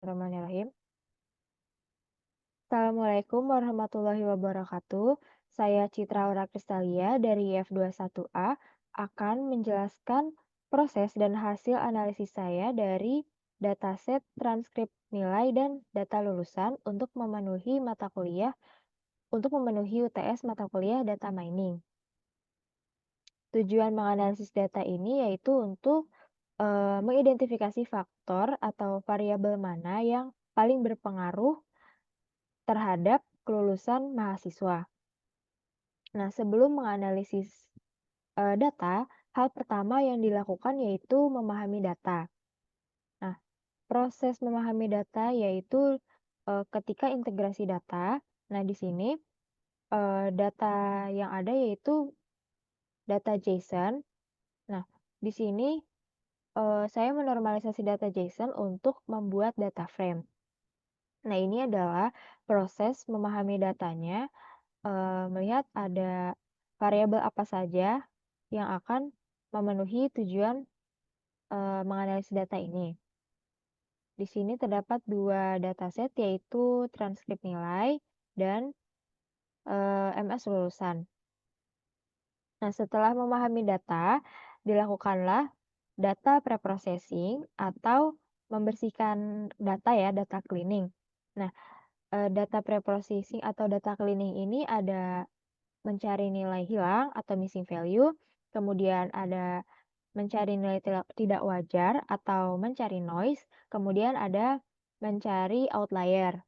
Bismillahirrahmanirrahim. Assalamualaikum warahmatullahi wabarakatuh. Saya Citra Aura Kristalia dari F21A akan menjelaskan proses dan hasil analisis saya dari dataset transkrip nilai dan data lulusan untuk memenuhi UTS mata kuliah data mining. Tujuan menganalisis data ini yaitu untuk mengidentifikasi faktor atau variabel mana yang paling berpengaruh terhadap kelulusan mahasiswa. Nah, sebelum menganalisis data, hal pertama yang dilakukan yaitu memahami data. Nah, proses memahami data yaitu ketika integrasi data. Nah, di sini data yang ada yaitu data JSON. Nah, di sini saya menormalisasi data JSON untuk membuat data frame. Nah, ini adalah proses memahami datanya, melihat ada variabel apa saja yang akan memenuhi tujuan menganalisis data ini. Di sini terdapat dua dataset yaitu transkrip nilai dan MS lulusan. Nah, setelah memahami data, dilakukanlah data preprocessing atau membersihkan data ya, data cleaning. Nah, data preprocessing atau data cleaning ini ada mencari nilai hilang atau missing value, kemudian ada mencari nilai tidak wajar atau mencari noise, kemudian ada mencari outlier.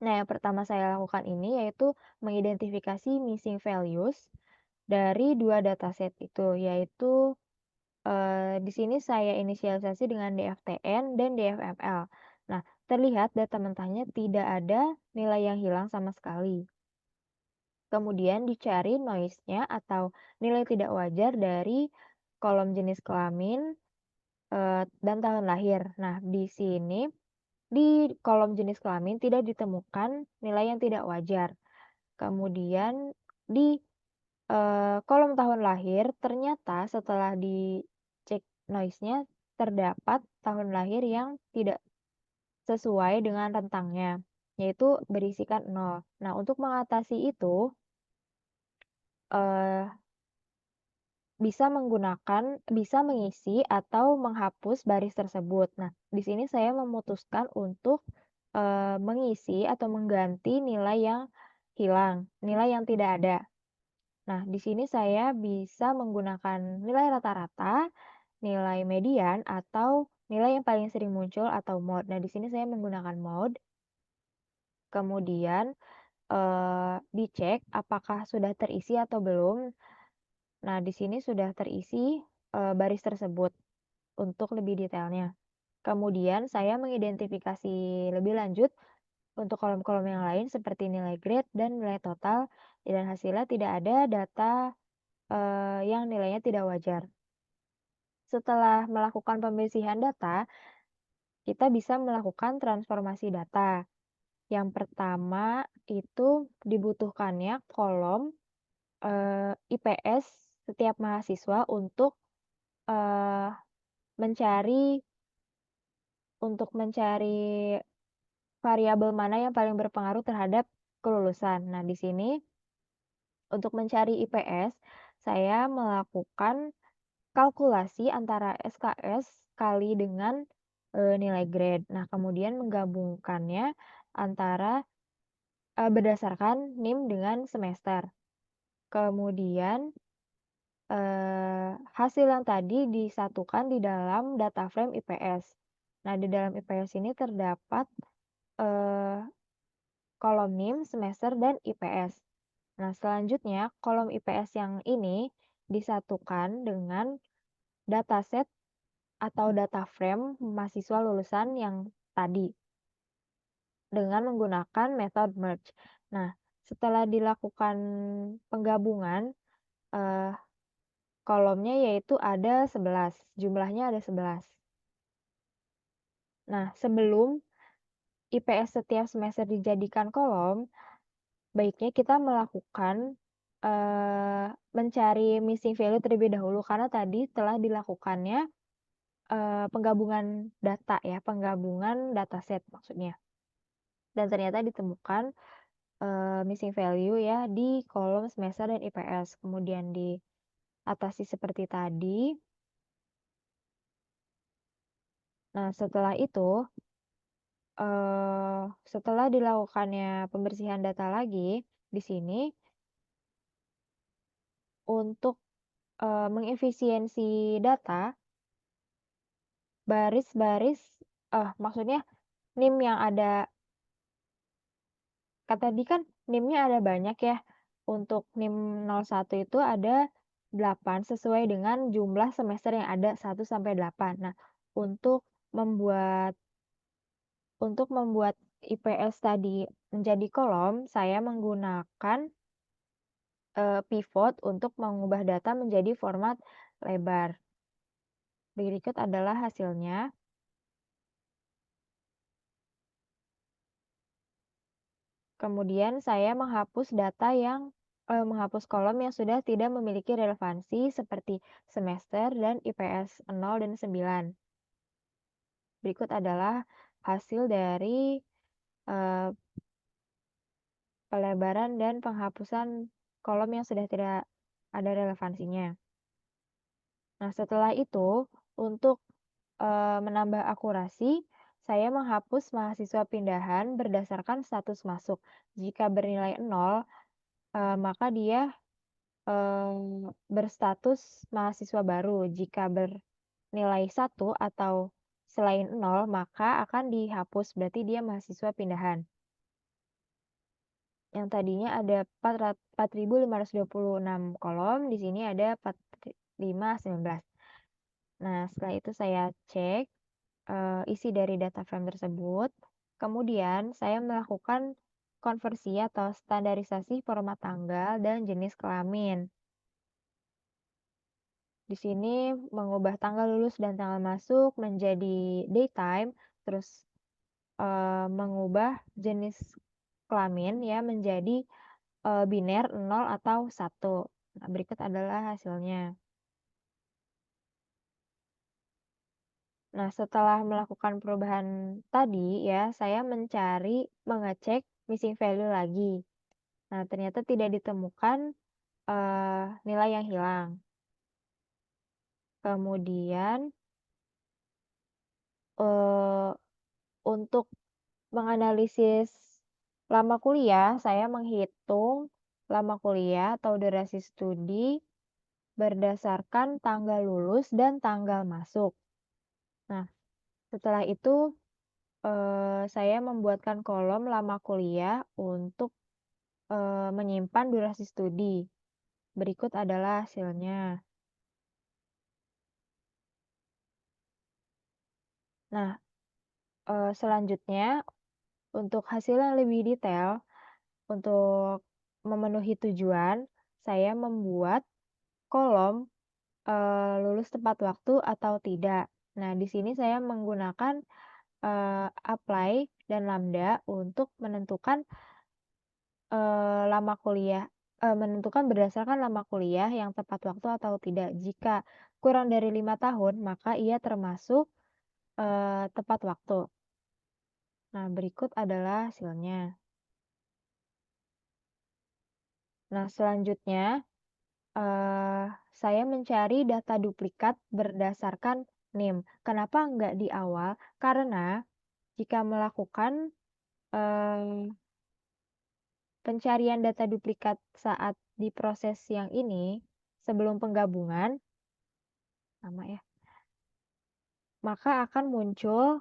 Nah, yang pertama saya lakukan ini yaitu mengidentifikasi missing values dari dua dataset itu, yaitu di sini saya inisialisasi dengan DFTN dan DFML. Nah, terlihat data mentahnya tidak ada nilai yang hilang sama sekali. Kemudian dicari noise-nya atau nilai tidak wajar dari kolom jenis kelamin dan tahun lahir. Nah, di sini di kolom jenis kelamin tidak ditemukan nilai yang tidak wajar. Kemudian di kolom tahun lahir ternyata setelah dicek noise-nya terdapat tahun lahir yang tidak sesuai dengan rentangnya, yaitu berisikan 0. Nah, untuk mengatasi itu, eee, bisa mengisi atau menghapus baris tersebut. Nah, di sini saya memutuskan untuk, mengisi atau mengganti nilai yang hilang, nilai yang tidak ada. Nah, di sini saya bisa menggunakan nilai rata-rata, nilai median, atau nilai yang paling sering muncul atau mode. Nah, di sini saya menggunakan mode, kemudian dicek apakah sudah terisi atau belum. Nah, di sini sudah terisi baris tersebut untuk lebih detailnya. Kemudian saya mengidentifikasi lebih lanjut untuk kolom-kolom yang lain seperti nilai grade dan nilai total, dan hasilnya tidak ada data yang nilainya tidak wajar. Setelah melakukan pembersihan data, kita bisa melakukan transformasi data. Yang pertama itu dibutuhkannya kolom IPS setiap mahasiswa eee, mencari mencari variabel mana yang paling berpengaruh terhadap kelulusan. Nah, di sini untuk mencari IPS, saya melakukan kalkulasi antara SKS kali dengan nilai grade. Nah, kemudian menggabungkannya antara berdasarkan NIM dengan semester. Kemudian hasil yang tadi disatukan di dalam data frame IPS. Nah, di dalam IPS ini terdapat, eee, kolom NIM, semester, dan IPS. Nah, selanjutnya kolom IPS yang ini disatukan dengan dataset atau data frame mahasiswa lulusan yang tadi dengan menggunakan metode merge. Nah, setelah dilakukan penggabungan, eee, kolomnya yaitu ada 11, jumlahnya ada 11. Nah, sebelum IPS setiap semester dijadikan kolom, baiknya kita melakukan, mencari missing value terlebih dahulu karena tadi telah dilakukannya penggabungan data ya, penggabungan dataset maksudnya. Dan ternyata ditemukan, missing value ya di kolom semester dan IPS. Kemudian diatasi seperti tadi. Nah setelah itu, setelah dilakukannya pembersihan data lagi, di sini untuk, mengefisiensi data, baris-baris maksudnya NIM yang ada kan tadi kan NIM-nya ada banyak ya, untuk NIM 01 itu ada 8 sesuai dengan jumlah semester yang ada 1 sampai 8. Nah, untuk membuat IPS tadi menjadi kolom, saya menggunakan, pivot untuk mengubah data menjadi format lebar. Berikut adalah hasilnya. Kemudian saya menghapus kolom yang sudah tidak memiliki relevansi seperti semester dan IPS 0 dan 9. Berikut adalah hasil dari, eee, pelebaran dan penghapusan kolom yang sudah tidak ada relevansinya. Nah, setelah itu untuk, menambah akurasi, saya menghapus mahasiswa pindahan berdasarkan status masuk. Jika bernilai 0, maka dia berstatus mahasiswa baru. Jika bernilai 1 atau selain 0, maka akan dihapus, berarti dia mahasiswa pindahan. Yang tadinya ada 4.526 kolom, di sini ada 4.519. Nah, setelah itu saya cek, isi dari data frame tersebut. Kemudian saya melakukan konversi atau standarisasi format tanggal dan jenis kelamin. Di sini mengubah tanggal lulus dan tanggal masuk menjadi daytime, terus, mengubah jenis kelamin ya menjadi, biner 0 atau 1. Nah, berikut adalah hasilnya. Nah, setelah melakukan perubahan tadi ya, saya mengecek missing value lagi. Nah, ternyata tidak ditemukan, nilai yang hilang. Kemudian, eee, untuk menganalisis lama kuliah, saya menghitung lama kuliah atau durasi studi berdasarkan tanggal lulus dan tanggal masuk. Nah, setelah itu, saya membuatkan kolom lama kuliah untuk, menyimpan durasi studi. Berikut adalah hasilnya. Nah, selanjutnya untuk hasil yang lebih detail, untuk memenuhi tujuan, saya membuat kolom, lulus tepat waktu atau tidak. Nah, di sini saya menggunakan, apply dan lambda untuk menentukan berdasarkan lama kuliah yang tepat waktu atau tidak. Jika kurang dari 5 tahun, maka ia termasuk, tepat waktu. Nah, berikut adalah hasilnya. Nah, selanjutnya, saya mencari data duplikat berdasarkan NIM. Kenapa enggak di awal? Karena jika melakukan, eee, pencarian data duplikat saat di proses yang ini, sebelum penggabungan, sama ya, maka akan muncul,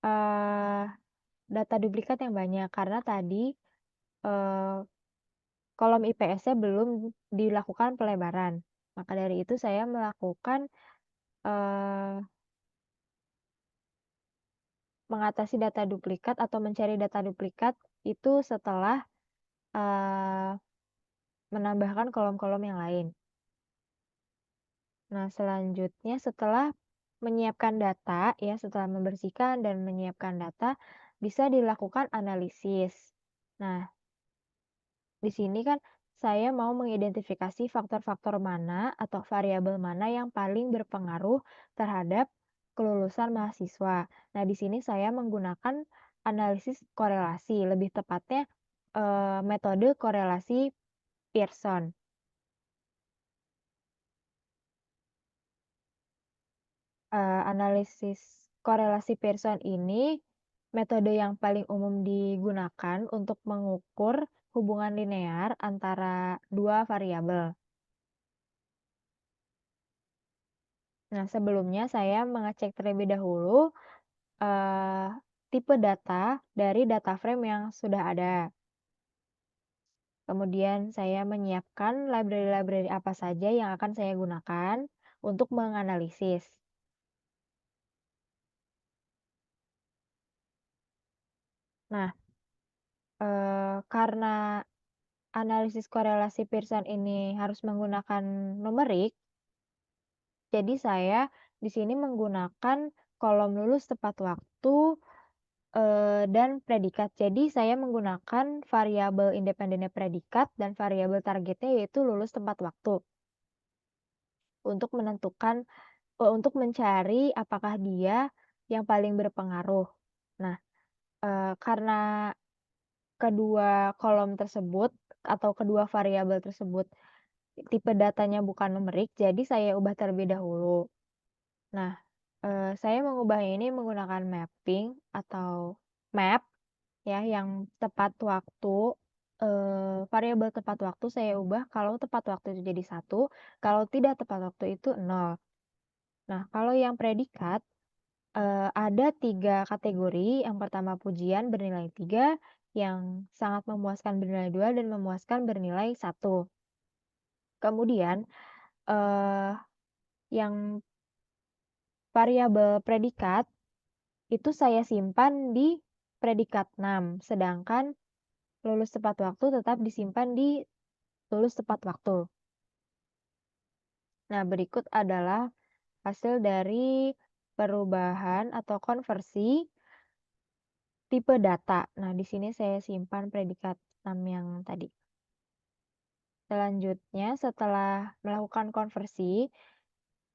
eee, data duplikat yang banyak. Karena tadi, eee, kolom IPS-nya belum dilakukan pelebaran. Maka dari itu saya melakukan, eee mengatasi data duplikat atau mencari data duplikat itu setelah, eee, menambahkan kolom-kolom yang lain. Nah, selanjutnya setelah menyiapkan data ya, setelah membersihkan dan menyiapkan data, bisa dilakukan analisis. Nah, di sini kan saya mau mengidentifikasi faktor-faktor mana atau variabel mana yang paling berpengaruh terhadap kelulusan mahasiswa. Nah, di sini saya menggunakan analisis korelasi, lebih tepatnya, metode korelasi Pearson. Analisis korelasi Pearson ini metode yang paling umum digunakan untuk mengukur hubungan linear antara dua variabel. Nah, sebelumnya saya mengecek terlebih dahulu, eee, tipe data dari data frame yang sudah ada. Kemudian saya menyiapkan library-library apa saja yang akan saya gunakan untuk menganalisis. Nah, karena analisis korelasi Pearson ini harus menggunakan numerik, jadi saya di sini menggunakan kolom lulus tepat waktu, dan predikat. Jadi saya menggunakan variabel independennya predikat dan variabel targetnya yaitu lulus tepat waktu untuk menentukan untuk mencari apakah dia yang paling berpengaruh. Nah, karena kedua kolom tersebut atau kedua variabel tersebut tipe datanya bukan numerik, jadi saya ubah terlebih dahulu. Nah, saya mengubah ini menggunakan mapping atau map ya, yang tepat waktu, variabel tepat waktu saya ubah kalau tepat waktu itu jadi satu, kalau tidak tepat waktu itu nol. Nah, kalau yang predikat, ada 3 kategori, yang pertama pujian bernilai 3, yang sangat memuaskan bernilai 2, dan memuaskan bernilai satu. Kemudian, eee, yang variabel predikat itu saya simpan di predikat 6, sedangkan lulus tepat waktu tetap disimpan di lulus tepat waktu. Nah, berikut adalah hasil dari perubahan atau konversi tipe data. Nah, di sini saya simpan predikat 6 yang tadi. Selanjutnya, setelah melakukan konversi,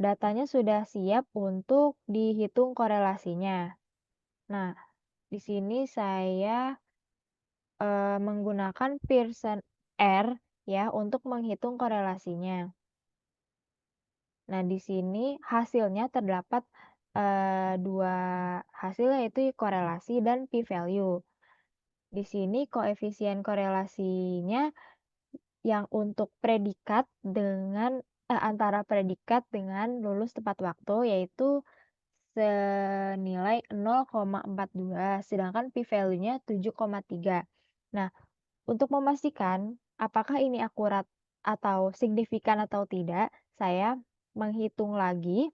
datanya sudah siap untuk dihitung korelasinya. Nah, di sini saya menggunakan Pearson R ya untuk menghitung korelasinya. Nah, di sini hasilnya terdapat, 2 hasil yaitu korelasi dan p-value. Di sini koefisien korelasinya yang untuk predikat antara predikat dengan lulus tepat waktu yaitu senilai 0,42, sedangkan p-value-nya 7,3. Nah, untuk memastikan apakah ini akurat atau signifikan atau tidak, saya menghitung lagi,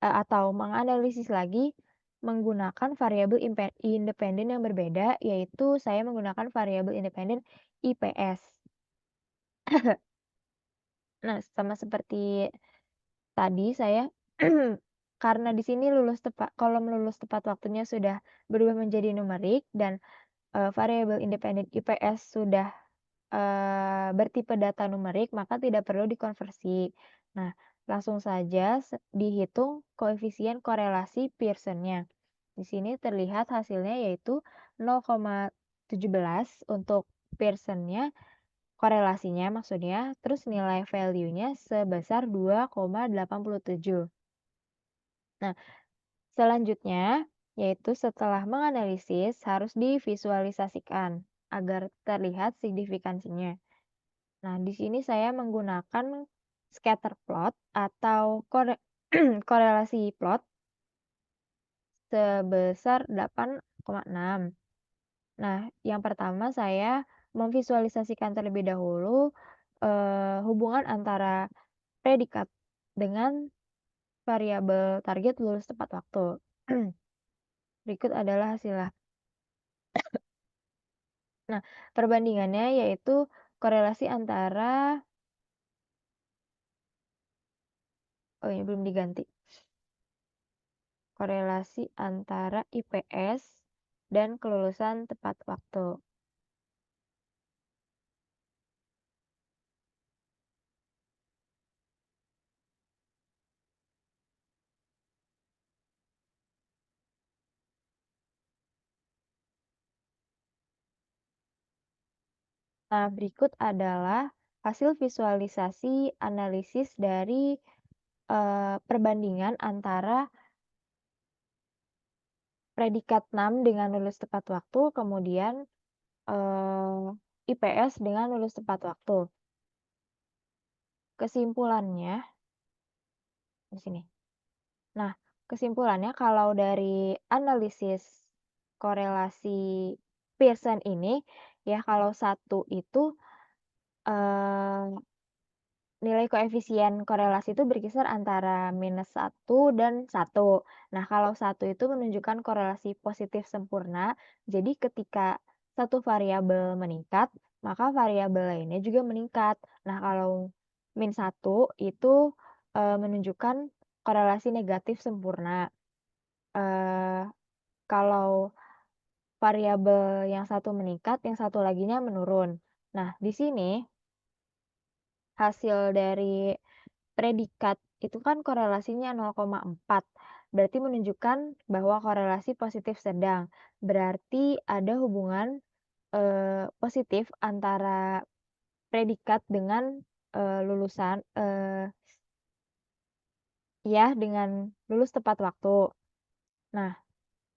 atau menganalisis lagi menggunakan variabel independen yang berbeda, yaitu saya menggunakan variabel independen IPS. Nah, sama seperti tadi saya karena di sini kolom lulus tepat waktunya sudah berubah menjadi numerik dan, variabel independen IPS sudah bertipe data numerik, maka tidak perlu dikonversi. Nah, langsung saja dihitung koefisien korelasi Pearson-nya. Di sini terlihat hasilnya yaitu 0,17 untuk Pearson-nya, korelasinya maksudnya, terus nilai value-nya sebesar 2,87. Nah, selanjutnya yaitu setelah menganalisis harus divisualisasikan agar terlihat signifikansinya. Nah, di sini saya menggunakan scatter plot atau korelasi plot sebesar 8,6. Nah, yang pertama saya memvisualisasikan terlebih dahulu, hubungan antara predikat dengan variabel target lulus tepat waktu. Berikut adalah hasilnya. Nah, perbandingannya yaitu korelasi antara oh ini belum diganti. Korelasi antara IPS dan kelulusan tepat waktu. Nah, berikut adalah hasil visualisasi analisis dari perbandingan antara predikat 6 dengan lulus tepat waktu, kemudian IPS dengan lulus tepat waktu. Kesimpulannya di sini. Nah, kesimpulannya kalau dari analisis korelasi Pearson ini, ya kalau satu itu, eee, nilai koefisien korelasi itu berkisar antara -1 dan 1. Nah, kalau satu itu menunjukkan korelasi positif sempurna, jadi ketika satu variabel meningkat, maka variabel lainnya juga meningkat. Nah, kalau -1 itu, menunjukkan korelasi negatif sempurna. Eee, Kalau variabel yang satu meningkat, yang satu laginya menurun. Nah, di sini hasil dari predikat itu kan korelasinya 0,4, berarti menunjukkan bahwa korelasi positif sedang. Berarti ada hubungan, positif antara predikat dengan, lulusan ya dengan lulus tepat waktu. Nah,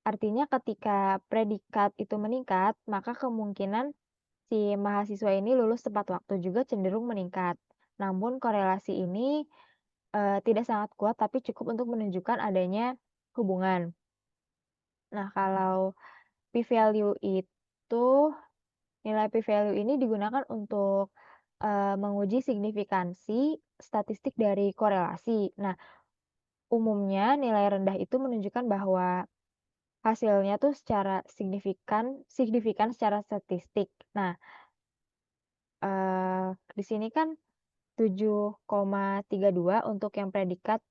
artinya ketika predikat itu meningkat, maka kemungkinan si mahasiswa ini lulus tepat waktu juga cenderung meningkat. Namun korelasi ini tidak sangat kuat, tapi cukup untuk menunjukkan adanya hubungan. Nah, kalau p-value itu nilai p-value ini digunakan untuk, menguji signifikansi statistik dari korelasi. Nah, umumnya nilai rendah itu menunjukkan bahwa hasilnya tuh secara signifikan signifikan secara statistik. Nah, di sini kan 7,32 untuk yang predikat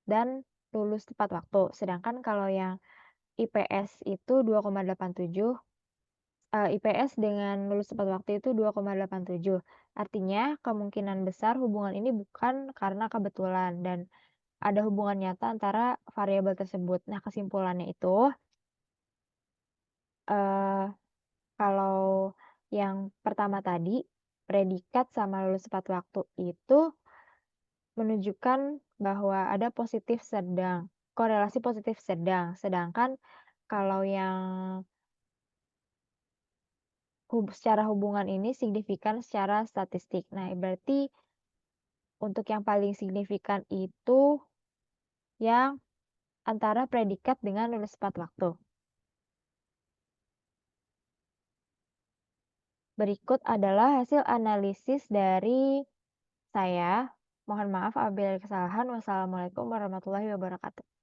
dan lulus tepat waktu. Sedangkan kalau yang IPS itu 2,87, IPS dengan lulus tepat waktu itu 2,87. Artinya kemungkinan besar hubungan ini bukan karena kebetulan dan ada hubungan nyata antara variabel tersebut. Nah, kesimpulannya itu, eee, kalau yang pertama tadi, predikat sama lulus tepat waktu itu menunjukkan bahwa ada positif sedang, korelasi positif sedang. Sedangkan kalau yang secara hubungan ini signifikan secara statistik. Nah, berarti untuk yang paling signifikan itu yang antara predikat dengan lulus tepat waktu. Berikut adalah hasil analisis dari saya. Mohon maaf apabila ada kesalahan. Wassalamualaikum warahmatullahi wabarakatuh.